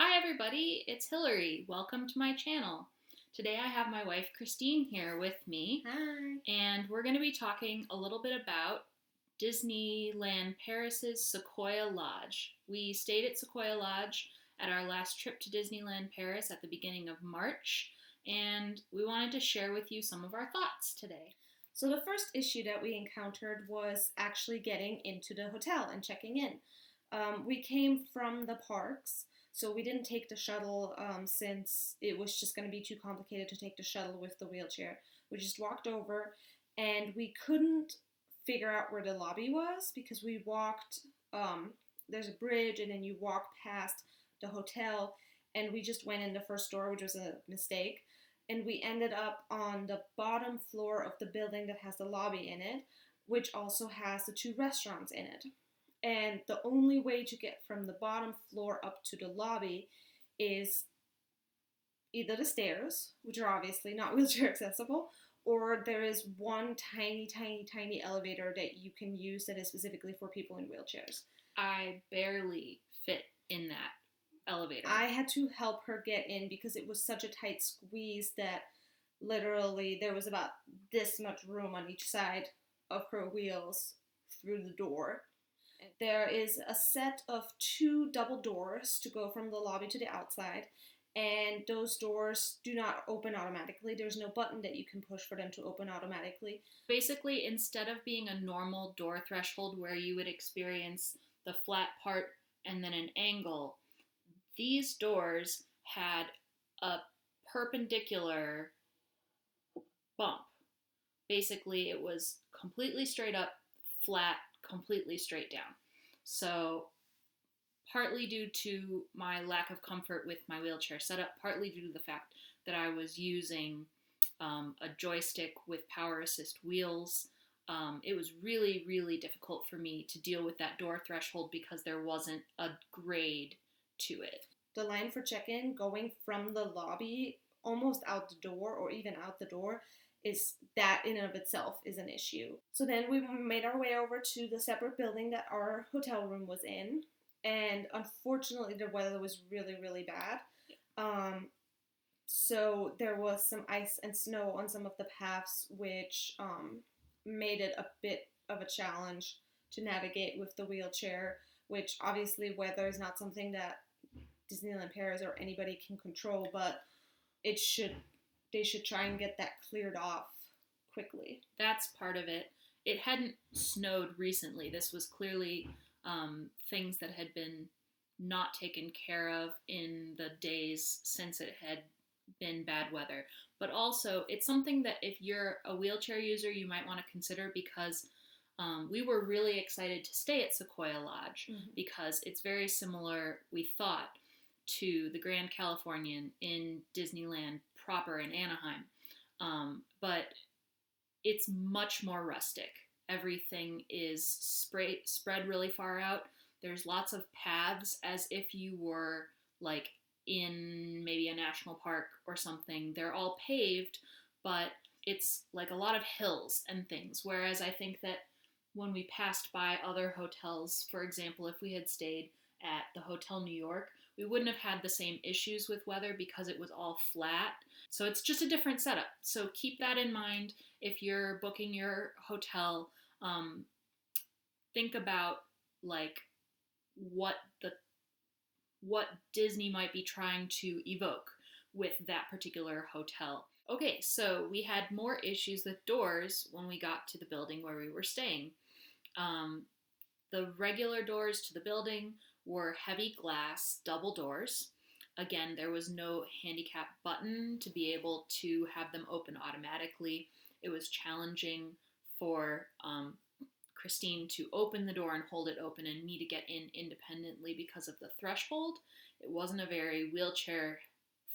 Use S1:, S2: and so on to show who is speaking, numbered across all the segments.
S1: Hi everybody, it's Hillary. Welcome to my channel. Today I have my wife Christine here with me,
S2: Hi.
S1: and we're going to be talking a little bit about Disneyland Paris's Sequoia Lodge. We stayed at Sequoia Lodge at our last trip to Disneyland Paris at the beginning of March, and we wanted to share with you some of our thoughts today.
S2: So the first issue that we encountered was actually getting into the hotel and checking in. We came from the parks, so we didn't take the shuttle since it was just going to be too complicated to take the shuttle with the wheelchair. We just walked over, and we couldn't figure out where the lobby was because we walked. There's a bridge, and then you walk past the hotel, and we just went in the first door, which was a mistake. And we ended up on the bottom floor of the building that has the lobby in it, which also has the two restaurants in it. And the only way to get from the bottom floor up to the lobby is either the stairs, which are obviously not wheelchair accessible, or there is one tiny, tiny, tiny elevator that you can use that is specifically for people in wheelchairs.
S1: I barely fit in that elevator.
S2: I had to help her get in because it was such a tight squeeze that literally there was about this much room on each side of her wheels through the door. There is a set of two double doors to go from the lobby to the outside, and those doors do not open automatically. There's no button that you can push for them to open automatically.
S1: Basically, instead of being a normal door threshold where you would experience the flat part and then an angle, these doors had a perpendicular bump. Basically, it was completely straight up, flat, completely straight down. So, partly due to my lack of comfort with my wheelchair setup, partly due to the fact that I was using a joystick with power assist wheels, it was really, really difficult for me to deal with that door threshold because there wasn't a grade to it.
S2: The line for check-in going from the lobby almost out the door or even out the door is that in and of itself is an issue. So then we made our way over to the separate building that our hotel room was in, and unfortunately the weather was really, really bad. So there was some ice and snow on some of the paths, which made it a bit of a challenge to navigate with the wheelchair, which obviously weather is not something that Disneyland Paris or anybody can control, but they should try and get that cleared off quickly.
S1: That's part of it. It hadn't snowed recently. This was clearly things that had been not taken care of in the days since it had been bad weather. But also, it's something that if you're a wheelchair user, you might want to consider because we were really excited to stay at Sequoia Lodge because it's very similar, we thought, to the Grand Californian in Disneyland proper in Anaheim. But it's much more rustic. Everything is spread really far out. There's lots of paths as if you were like in maybe a national park or something. They're all paved, but it's like a lot of hills and things. Whereas I think that when we passed by other hotels, for example, if we had stayed at the Hotel New York, we wouldn't have had the same issues with weather because it was all flat. So it's just a different setup. So keep that in mind if you're booking your hotel. Think about like what Disney might be trying to evoke with that particular hotel. Okay, so we had more issues with doors when we got to the building where we were staying. The regular doors to the building were heavy glass double doors. Again, there was no handicap button to be able to have them open automatically. It was challenging for Christine to open the door and hold it open and me to get in independently because of the threshold. It wasn't a very wheelchair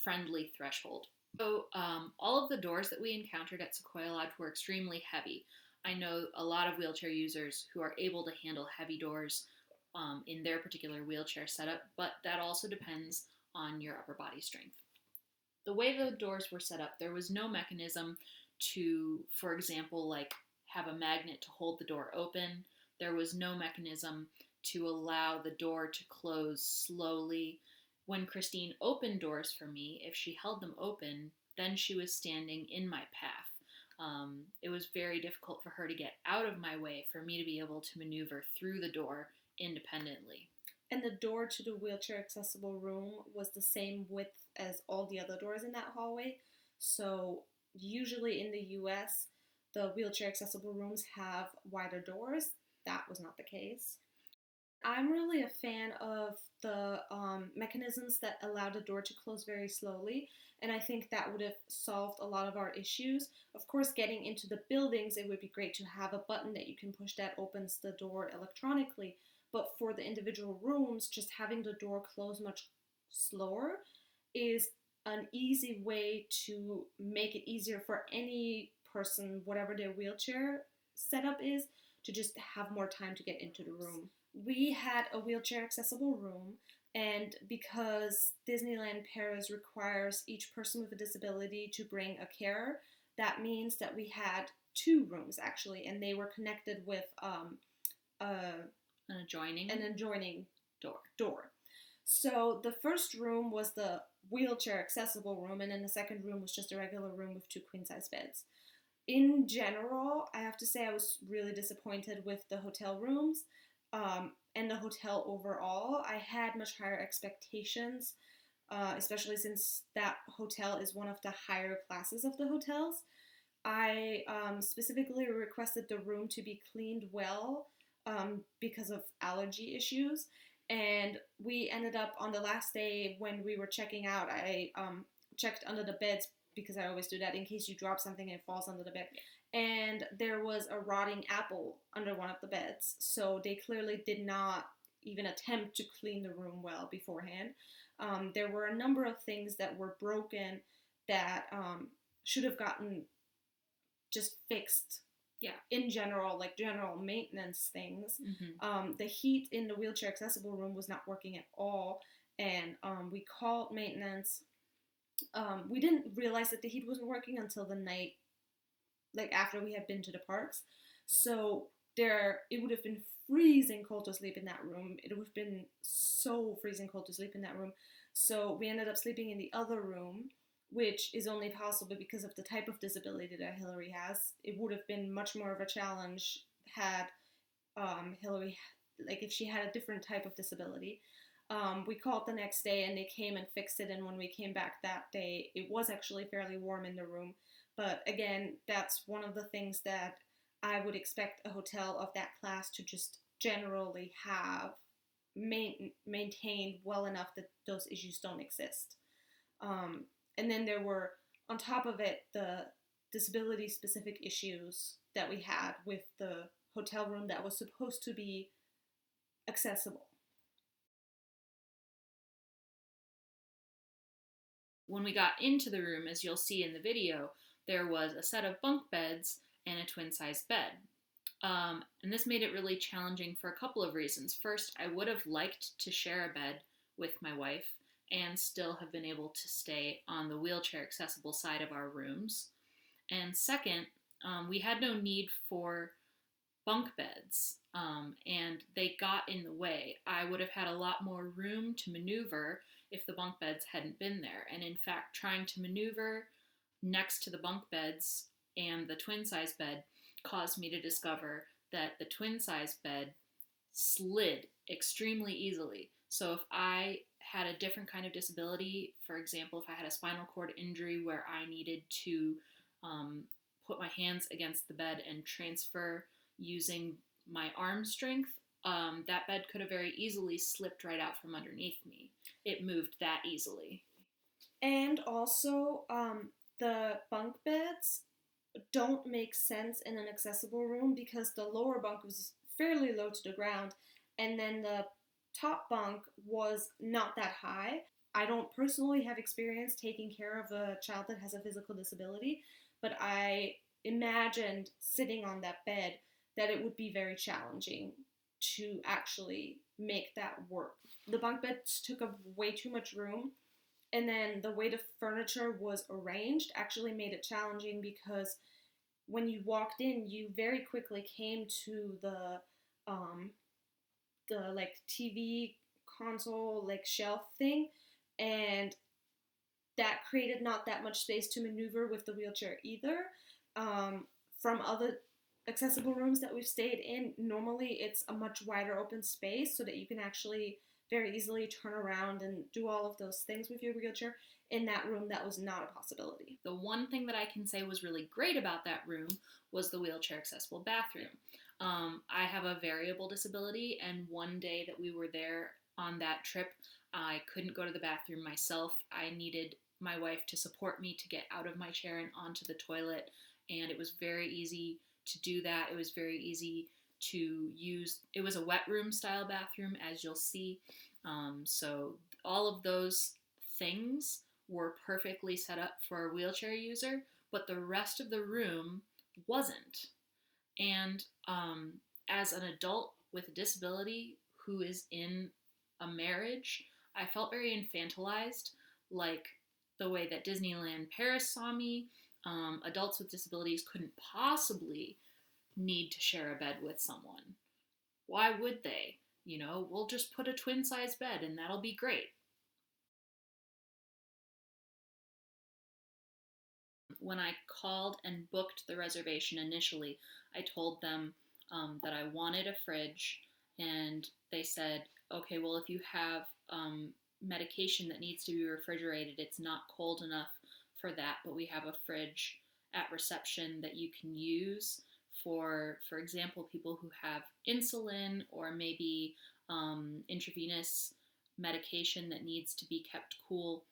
S1: friendly threshold. So all of the doors that we encountered at Sequoia Lodge were extremely heavy. I know a lot of wheelchair users who are able to handle heavy doors in their particular wheelchair setup, but that also depends on your upper body strength. The way the doors were set up, there was no mechanism to, for example, like have a magnet to hold the door open. There was no mechanism to allow the door to close slowly. When Christine opened doors for me, if she held them open, then she was standing in my path. It was very difficult for her to get out of my way for me to be able to maneuver through the door independently.
S2: And the door to the wheelchair accessible room was the same width as all the other doors in that hallway. So, usually in the US, the wheelchair accessible rooms have wider doors. That was not the case. I'm really a fan of the mechanisms that allow the door to close very slowly, and I think that would have solved a lot of our issues. Of course, getting into the buildings, it would be great to have a button that you can push that opens the door electronically, but for the individual rooms, just having the door close much slower is an easy way to make it easier for any person, whatever their wheelchair setup is, to just have more time to get into the room. We had a wheelchair accessible room, and because Disneyland Paris requires each person with a disability to bring a carer, that means that we had two rooms actually, and they were connected with
S1: An adjoining
S2: door. So the first room was the wheelchair accessible room, and then the second room was just a regular room with two queen size beds. In general, I have to say I was really disappointed with the hotel rooms and the hotel overall. I had much higher expectations, especially since that hotel is one of the higher classes of the hotels. I specifically requested the room to be cleaned well because of allergy issues. And we ended up on the last day when we were checking out, I checked under the beds because I always do that in case you drop something and it falls under the bed. And there was a rotting apple under one of the beds. So they clearly did not even attempt to clean the room well beforehand. There were a number of things that were broken that should have gotten just fixed.
S1: Yeah.
S2: In general, like general maintenance things.
S1: Mm-hmm.
S2: The heat in the wheelchair accessible room was not working at all. And we called maintenance. We didn't realize that the heat wasn't working until the night, like after we had been to the parks. So it would have been freezing cold to sleep in that room. It would have been so freezing cold to sleep in that room. So we ended up sleeping in the other room, which is only possible because of the type of disability that Hillary has. It would have been much more of a challenge had Hillary, like if she had a different type of disability. We called the next day and they came and fixed it, and when we came back that day, it was actually fairly warm in the room. But again, that's one of the things that I would expect a hotel of that class to just generally have maintained well enough that those issues don't exist. And then there were, on top of it, the disability-specific issues that we had with the hotel room that was supposed to be accessible.
S1: When we got into the room, as you'll see in the video, there was a set of bunk beds and a twin-size bed. And this made it really challenging for a couple of reasons. First, I would have liked to share a bed with my wife and still have been able to stay on the wheelchair accessible side of our rooms. And second, we had no need for bunk beds, and they got in the way. I would have had a lot more room to maneuver if the bunk beds hadn't been there. And in fact, trying to maneuver next to the bunk beds and the twin size bed caused me to discover that the twin size bed slid extremely easily. So if I had a different kind of disability, for example, if I had a spinal cord injury where I needed to put my hands against the bed and transfer using my arm strength, that bed could have very easily slipped right out from underneath me. It moved that easily.
S2: And also, the bunk beds don't make sense in an accessible room because the lower bunk was fairly low to the ground, and then the top bunk was not that high. I don't personally have experience taking care of a child that has a physical disability, but I imagined sitting on that bed that it would be very challenging to actually make that work. The bunk beds took up way too much room, and then the way the furniture was arranged actually made it challenging because when you walked in, you very quickly came to the like TV console like shelf thing, and that created not that much space to maneuver with the wheelchair either. From other accessible rooms that we've stayed in, normally it's a much wider open space so that you can actually very easily turn around and do all of those things with your wheelchair. In that room, that was not a possibility.
S1: The one thing that I can say was really great about that room was the wheelchair accessible bathroom. I have a variable disability, and one day that we were there on that trip, I couldn't go to the bathroom myself. I needed my wife to support me to get out of my chair and onto the toilet, and it was very easy to do that. It was very easy to use. It was a wet room style bathroom, as you'll see. So all of those things were perfectly set up for a wheelchair user, but the rest of the room wasn't. And as an adult with a disability who is in a marriage, I felt very infantilized, like the way that Disneyland Paris saw me. Adults with disabilities couldn't possibly need to share a bed with someone. Why would they? We'll just put a twin size bed and that'll be great. When I called and booked the reservation initially, I told them that I wanted a fridge, and they said, okay, well, if you have medication that needs to be refrigerated, it's not cold enough for that, but we have a fridge at reception that you can use for example, people who have insulin or maybe intravenous medication that needs to be kept cool.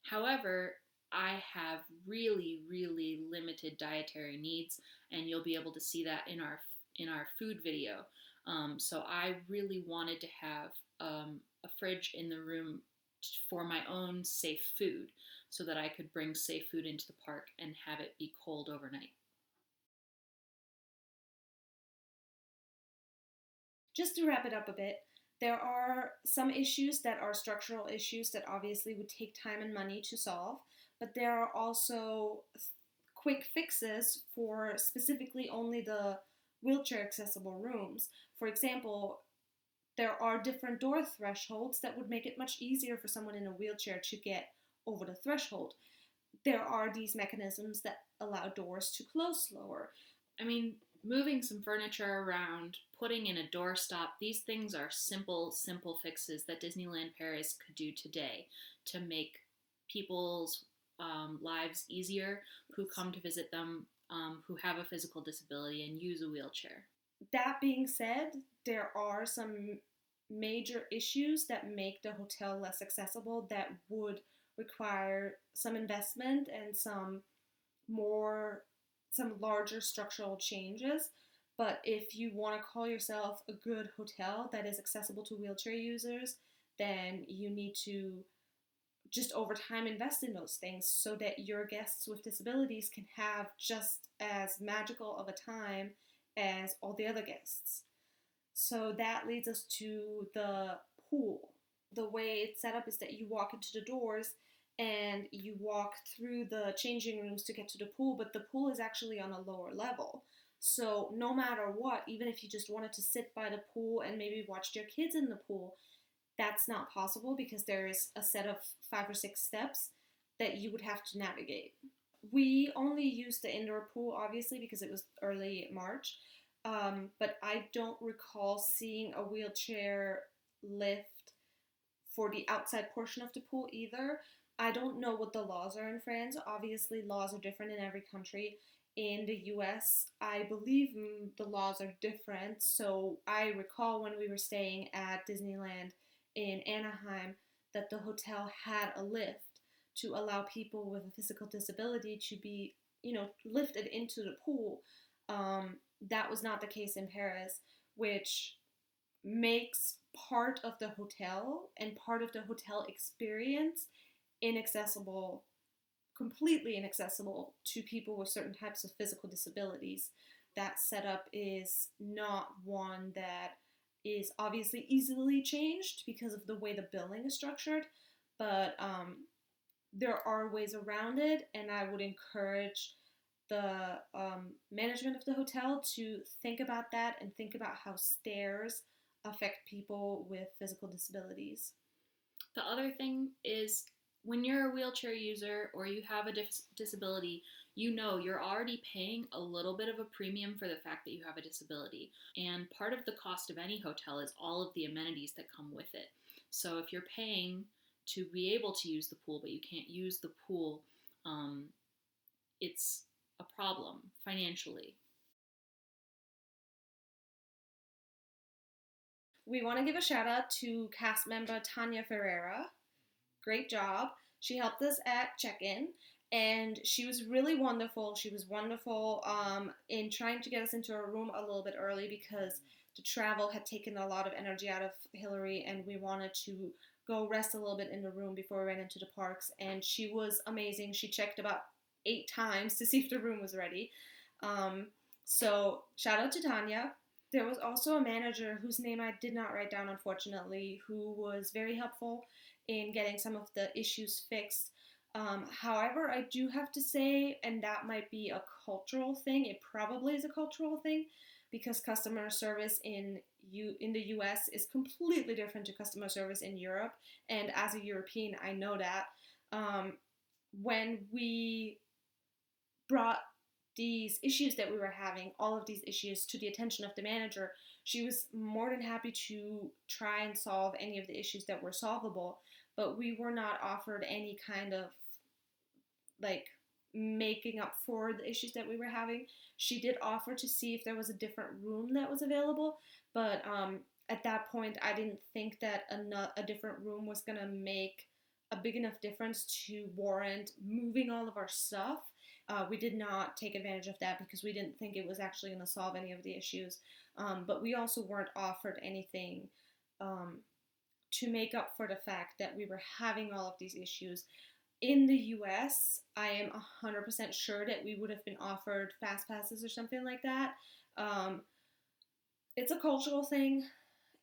S1: However, I have really, really limited dietary needs, and you'll be able to see that in our food video. So I really wanted to have a fridge in the room for my own safe food, so that I could bring safe food into the park and have it be cold overnight.
S2: Just to wrap it up a bit, there are some issues that are structural issues that obviously would take time and money to solve, but there are also quick fixes for specifically only the wheelchair accessible rooms. For example, there are different door thresholds that would make it much easier for someone in a wheelchair to get over the threshold. There are these mechanisms that allow doors to close slower.
S1: I mean, moving some furniture around, putting in a doorstop, these things are simple, simple fixes that Disneyland Paris could do today to make people's lives easier who come to visit them, who have a physical disability and use a wheelchair.
S2: That being said, there are some major issues that make the hotel less accessible that would require some investment and some larger structural changes. But if you want to call yourself a good hotel that is accessible to wheelchair users, then you need to just over time invest in those things so that your guests with disabilities can have just as magical of a time as all the other guests. So that leads us to the pool. The way it's set up is that you walk into the doors and you walk through the changing rooms to get to the pool, but the pool is actually on a lower level. So no matter what, even if you just wanted to sit by the pool and maybe watch your kids in the pool, that's not possible because there is a set of 5 or 6 steps that you would have to navigate. We only used the indoor pool, obviously, because it was early March, but I don't recall seeing a wheelchair lift for the outside portion of the pool either. I don't know what the laws are in France. Obviously, laws are different in every country. In the US, I believe the laws are different. So I recall when we were staying at Disneyland in Anaheim that the hotel had a lift to allow people with a physical disability to be, lifted into the pool. That was not the case in Paris, which makes part of the hotel and part of the hotel experience inaccessible, completely inaccessible to people with certain types of physical disabilities. That setup is not one that is obviously easily changed because of the way the billing is structured, but there are ways around it, and I would encourage the management of the hotel to think about that and think about how stairs affect people with physical disabilities.
S1: The other thing is when you're a wheelchair user or you have a disability, you know you're already paying a little bit of a premium for the fact that you have a disability. And part of the cost of any hotel is all of the amenities that come with it. So if you're paying to be able to use the pool, but you can't use the pool, it's a problem financially.
S2: We want to give a shout out to cast member Tanya Ferreira. Great job. She helped us at check-in, and she was really wonderful. She was wonderful in trying to get us into our room a little bit early because the travel had taken a lot of energy out of Hillary, and we wanted to go rest a little bit in the room before we ran into the parks. And she was amazing. She checked about 8 times to see if the room was ready. So shout out to Tanya. There was also a manager whose name I did not write down, unfortunately, who was very helpful in getting some of the issues fixed. However, I do have to say, and that might be a cultural thing, it probably is a cultural thing, because customer service in the US is completely different to customer service in Europe. And as a European, I know that. When we brought these issues that we were having, all of these issues, to the attention of the manager, she was more than happy to try and solve any of the issues that were solvable, but we were not offered any kind of like making up for the issues that we were having. She did offer to see if there was a different room that was available, but at that point I didn't think that a different room was gonna make a big enough difference to warrant moving all of our stuff. We did not take advantage of that because we didn't think it was actually going to solve any of the issues. But we also weren't offered anything to make up for the fact that we were having all of these issues. In the US, I am 100% sure that we would have been offered fast passes or something like that. It's a cultural thing.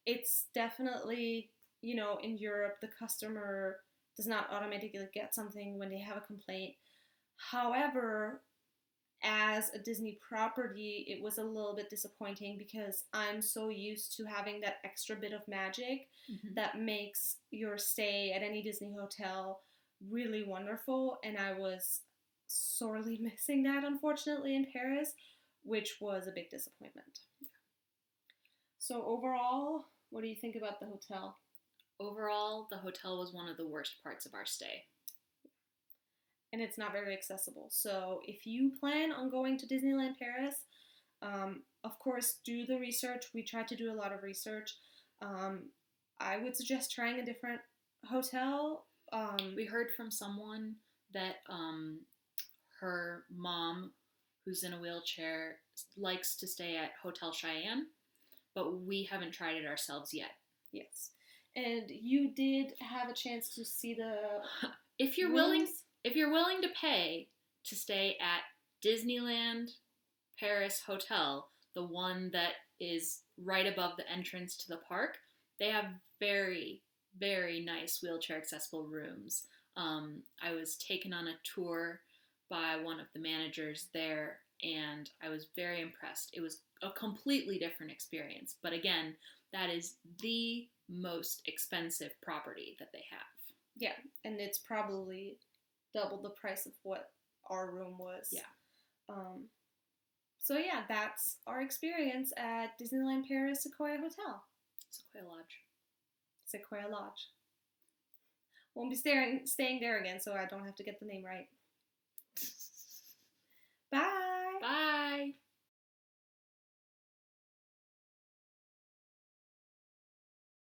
S2: It's definitely, in Europe, the customer does not automatically get something when they have a complaint. However, as a Disney property, it was a little bit disappointing because I'm so used to having that extra bit of magic that makes your stay at any Disney hotel really wonderful. And I was sorely missing that, unfortunately, in Paris, which was a big disappointment. So overall, what do you think about the hotel?
S1: Overall, the hotel was one of the worst parts of our stay.
S2: And it's not very accessible. So if you plan on going to Disneyland Paris, of course, do the research. We tried to do a lot of research. I would suggest trying a different hotel.
S1: We heard from someone that her mom, who's in a wheelchair, likes to stay at Hotel Cheyenne, but we haven't tried it ourselves yet.
S2: Yes. And you did have a chance to see the
S1: If you're willing to pay to stay at Disneyland Paris Hotel, the one that is right above the entrance to the park, they have very, very nice wheelchair accessible rooms. I was taken on a tour by one of the managers there, and I was very impressed. It was a completely different experience, but again, that is the most expensive property that they have.
S2: Yeah, and it's probably double the price of what our room was.
S1: Yeah.
S2: So yeah, that's our experience at Disneyland Paris Sequoia Hotel.
S1: Sequoia Lodge.
S2: Sequoia Lodge. Won't be staying there again, so I don't have to get the name right.